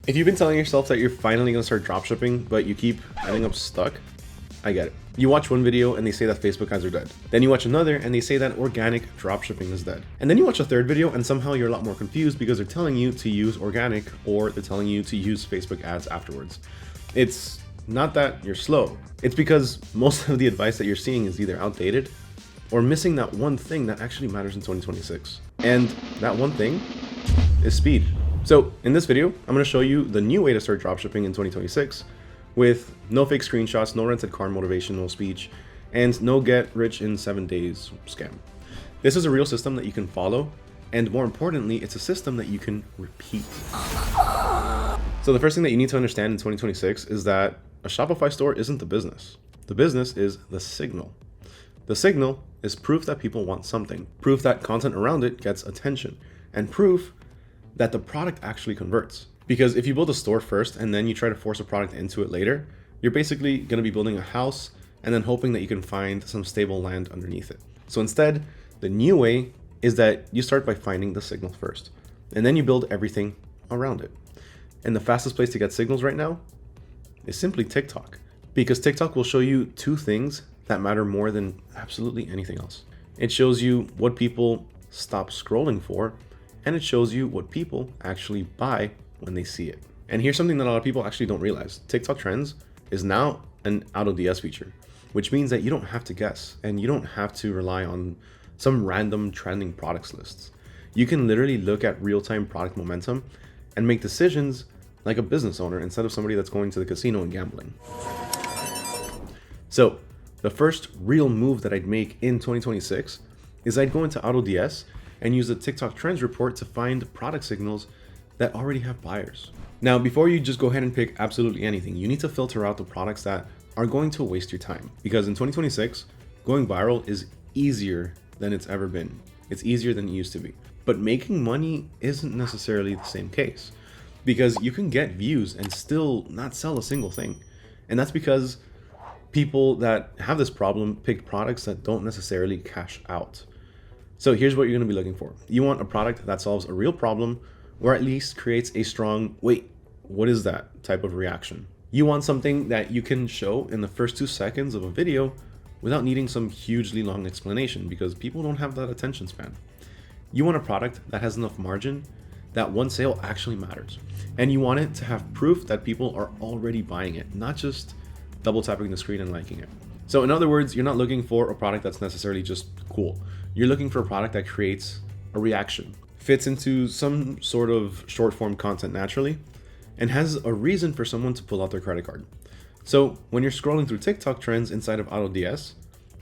If you've been telling yourself that you're finally gonna start dropshipping, but you keep ending up stuck, I get it. You watch one video and they say that Facebook ads are dead. Then you watch another and they say that organic dropshipping is dead. And then you watch a third video and somehow you're a lot more confused because they're telling you to use organic or they're telling you to use Facebook ads afterwards. It's not that you're slow. It's because most of the advice that you're seeing is either outdated or missing that one thing that actually matters in 2026. And that one thing is speed. So in this video, I'm gonna show you the new way to start dropshipping in 2026 with no fake screenshots, no rented car motivational speech, and no get rich in 7 days scam. This is a real system that you can follow, and more importantly, it's a system that you can repeat. So the first thing that you need to understand in 2026 is that a Shopify store isn't the business. The business is the signal. The signal is proof that people want something, proof that content around it gets attention, and proof that the product actually converts. Because if you build a store first and then you try to force a product into it later, you're basically going to be building a house and then hoping that you can find some stable land underneath it. So instead, the new way is that you start by finding the signal first, and then you build everything around it. And the fastest place to get signals right now is simply TikTok, because TikTok will show you two things that matter more than absolutely anything else. It shows you what people stop scrolling for, and it shows you what people actually buy when they see it. And here's something that a lot of people actually don't realize. TikTok Trends is now an AutoDS feature, which means that you don't have to guess and you don't have to rely on some random trending products lists. You can literally look at real-time product momentum and make decisions like a business owner instead of somebody that's going to the casino and gambling. So the first real move that I'd make in 2026 is I'd go into AutoDS and use the TikTok Trends report to find product signals that already have buyers. Now, before you just go ahead and pick absolutely anything, you need to filter out the products that are going to waste your time. Because in 2026, going viral is easier than it's ever been. It's easier than it used to be. But making money isn't necessarily the same case, because you can get views and still not sell a single thing. And that's because people that have this problem pick products that don't necessarily cash out. So here's what you're gonna be looking for. You want a product that solves a real problem, or at least creates a strong, wait, what is that type of reaction? You want something that you can show in the first 2 seconds of a video without needing some hugely long explanation, because people don't have that attention span. You want a product that has enough margin that one sale actually matters. And you want it to have proof that people are already buying it, not just double tapping the screen and liking it. So in other words, you're not looking for a product that's necessarily just cool. You're looking for a product that creates a reaction, fits into some sort of short form content naturally, and has a reason for someone to pull out their credit card. So when you're scrolling through TikTok Trends inside of AutoDS,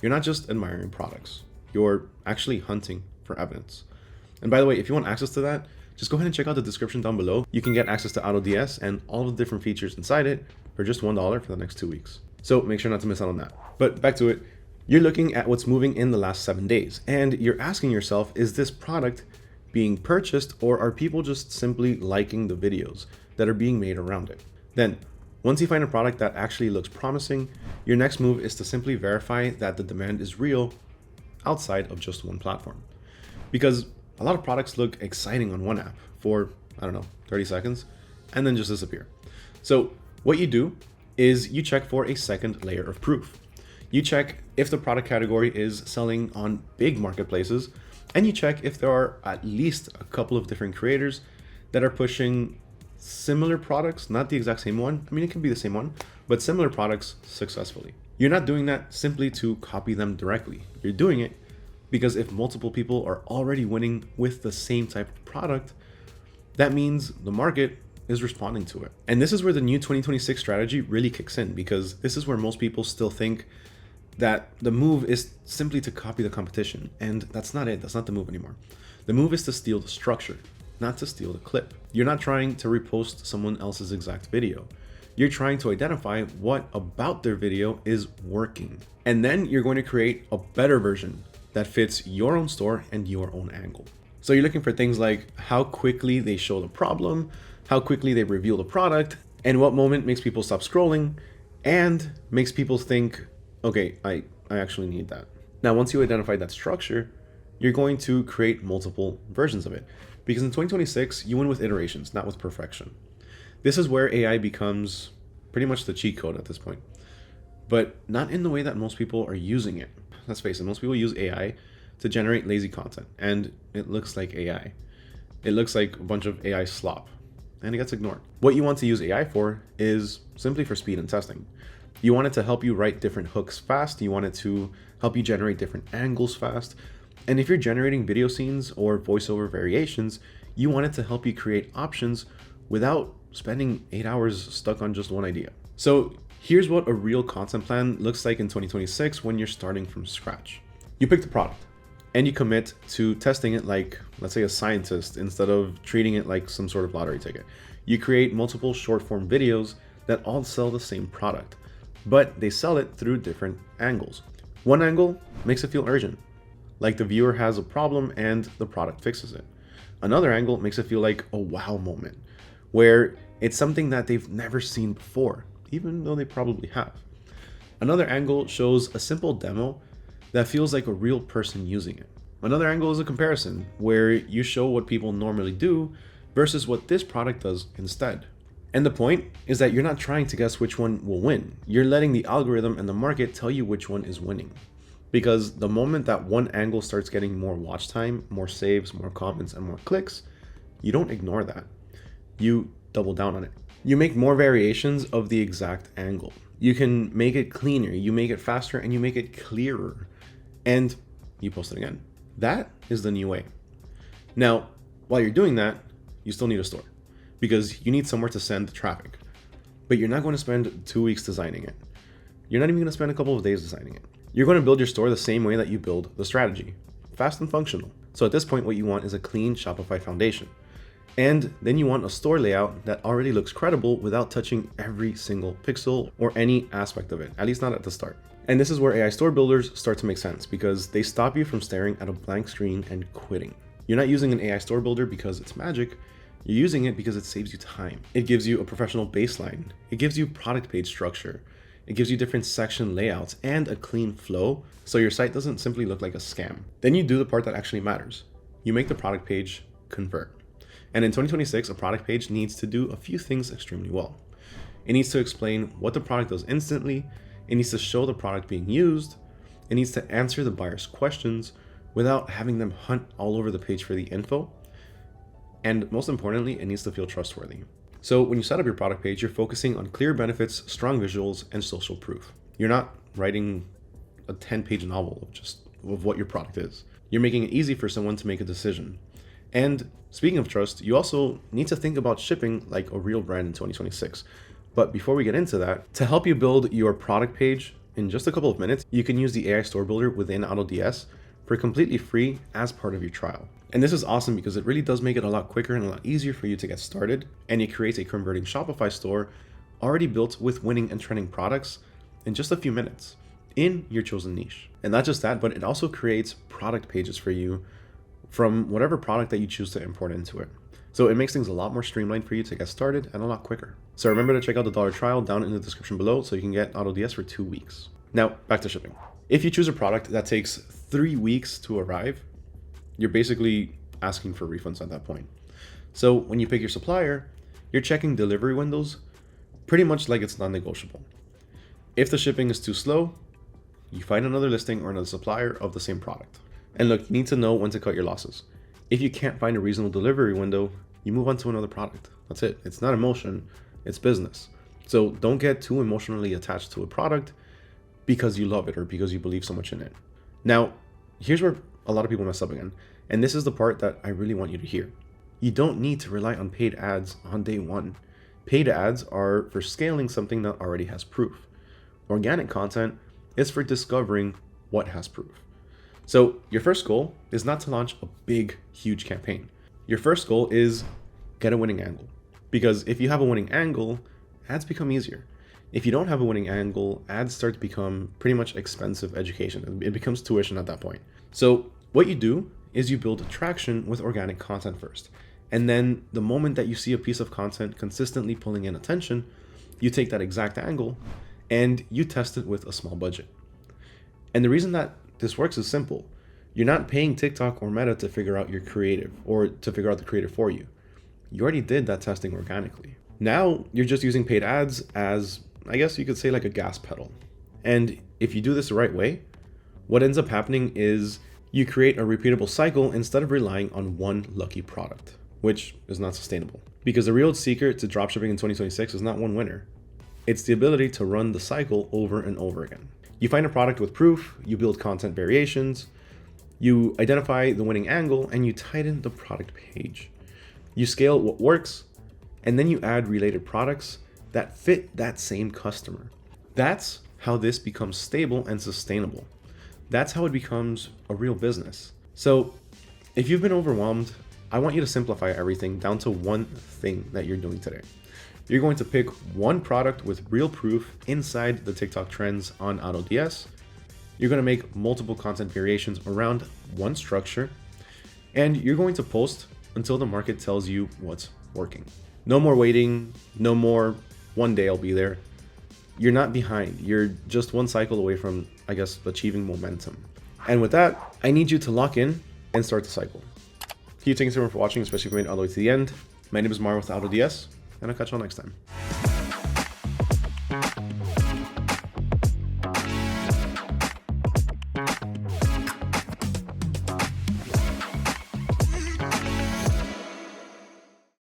you're not just admiring products, you're actually hunting for evidence. And by the way, if you want access to that, just go ahead and check out the description down below. You can get access to AutoDS and all the different features inside it for just $1 for the next 2 weeks. So make sure not to miss out on that. But back to it, you're looking at what's moving in the last 7 days, and you're asking yourself, is this product being purchased, or are people just simply liking the videos that are being made around it? Then, once you find a product that actually looks promising, your next move is to simply verify that the demand is real outside of just one platform. Because a lot of products look exciting on one app for, 30 seconds, and then just disappear. So what you do is you check for a second layer of proof. You check if the product category is selling on big marketplaces, and you check if there are at least a couple of different creators that are pushing similar products, not the exact same one. I mean, it can be the same one, but similar products successfully. You're not doing that simply to copy them directly. You're doing it because if multiple people are already winning with the same type of product, that means the market is responding to it. And this is where the new 2026 strategy really kicks in, because this is where most people still think that the move is simply to copy the competition. And that's not it. That's not the move anymore. The move is to steal the structure, not to steal the clip. You're not trying to repost someone else's exact video. You're trying to identify what about their video is working. And then you're going to create a better version that fits your own store and your own angle. So you're looking for things like how quickly they show the problem, how quickly they reveal the product, and what moment makes people stop scrolling and makes people think, okay, I actually need that. Now, once you identify that structure, you're going to create multiple versions of it. Because in 2026, you win with iterations, not with perfection. This is where AI becomes pretty much the cheat code at this point, but not in the way that most people are using it. Let's face it, most people use AI to generate lazy content, and it looks like AI. It looks like a bunch of AI slop, and it gets ignored. What you want to use AI for is simply for speed and testing. You want it to help you write different hooks fast. You want it to help you generate different angles fast. And if you're generating video scenes or voiceover variations, you want it to help you create options without spending 8 hours stuck on just one idea. So here's what a real content plan looks like in 2026 when you're starting from scratch. You pick the product and you commit to testing it like, let's say, a scientist instead of treating it like some sort of lottery ticket. You create multiple short form videos that all sell the same product, but they sell it through different angles. One angle makes it feel urgent, like the viewer has a problem and the product fixes it. Another angle makes it feel like a wow moment, where it's something that they've never seen before, even though they probably have. Another angle shows a simple demo that feels like a real person using it. Another angle is a comparison, where you show what people normally do versus what this product does instead. And the point is that you're not trying to guess which one will win. You're letting the algorithm and the market tell you which one is winning. Because the moment that one angle starts getting more watch time, more saves, more comments, and more clicks, you don't ignore that. You double down on it. You make more variations of the exact angle. You can make it cleaner, you make it faster, and you make it clearer. And you post it again. That is the new way. Now, while you're doing that, you still need a store, because you need somewhere to send the traffic. But you're not going to spend 2 weeks designing it. You're not even going to spend a couple of days designing it. You're going to build your store the same way that you build the strategy, fast and functional. So at this point, what you want is a clean Shopify foundation. And then you want a store layout that already looks credible without touching every single pixel or any aspect of it, at least not at the start. And this is where AI store builders start to make sense, because they stop you from staring at a blank screen and quitting. You're not using an AI store builder because it's magic. You're using it because it saves you time. It gives you a professional baseline. It gives you product page structure. It gives you different section layouts and a clean flow, so your site doesn't simply look like a scam. Then you do the part that actually matters. You make the product page convert. And in 2026, a product page needs to do a few things extremely well. It needs to explain what the product does instantly. It needs to show the product being used. It needs to answer the buyer's questions without having them hunt all over the page for the info. And most importantly, it needs to feel trustworthy. So when you set up your product page, you're focusing on clear benefits, strong visuals, and social proof. You're not writing a 10-page novel of what your product is. You're making it easy for someone to make a decision. And speaking of trust, you also need to think about shipping like a real brand in 2026. But before we get into that, to help you build your product page in just a couple of minutes, you can use the AI Store Builder within AutoDS for completely free as part of your trial. And this is awesome because it really does make it a lot quicker and a lot easier for you to get started, and it creates a converting Shopify store already built with winning and trending products in just a few minutes in your chosen niche. And not just that, but it also creates product pages for you from whatever product that you choose to import into it. So it makes things a lot more streamlined for you to get started and a lot quicker. So remember to check out the dollar trial down in the description below so you can get AutoDS for 2 weeks. Now, back to shipping. If you choose a product that takes 3 weeks to arrive, you're basically asking for refunds at that point. So when you pick your supplier, you're checking delivery windows pretty much like it's non-negotiable. If the shipping is too slow, you find another listing or another supplier of the same product. And look, you need to know when to cut your losses. If you can't find a reasonable delivery window, you move on to another product. That's it. It's not emotion, it's business. So don't get too emotionally attached to a product because you love it or because you believe so much in it. Now, here's where a lot of people mess up again. And this is the part that I really want you to hear. You don't need to rely on paid ads on day one. Paid ads are for scaling something that already has proof. Organic content is for discovering what has proof. So your first goal is not to launch a big, huge campaign. Your first goal is get a winning angle. Because if you have a winning angle, ads become easier. If you don't have a winning angle, ads start to become pretty much expensive education. It becomes tuition at that point. So what you do is you build traction with organic content first. And then the moment that you see a piece of content consistently pulling in attention, you take that exact angle and you test it with a small budget. And the reason that this works is simple. You're not paying TikTok or Meta to figure out your creative or to figure out the creative for you. You already did that testing organically. Now you're just using paid ads as, I guess you could say, like a gas pedal. And if you do this the right way, what ends up happening is you create a repeatable cycle instead of relying on one lucky product, which is not sustainable. Because the real secret to dropshipping in 2026 is not one winner. It's the ability to run the cycle over and over again. You find a product with proof, you build content variations, you identify the winning angle, and you tighten the product page. You scale what works, and then you add related products that fit that same customer. That's how this becomes stable and sustainable. That's how it becomes a real business. So if you've been overwhelmed, I want you to simplify everything down to one thing that you're doing today. You're going to pick one product with real proof inside the TikTok trends on AutoDS. You're going to make multiple content variations around one structure, and you're going to post until the market tells you what's working. No more waiting, no more one day I'll be there. You're not behind. You're just one cycle away from, I guess, achieving momentum. And with that, I need you to lock in and start the cycle. Thank you so much for watching, especially if you made it all the way to the end. My name is Mar with AutoDS, and I'll catch you all next time.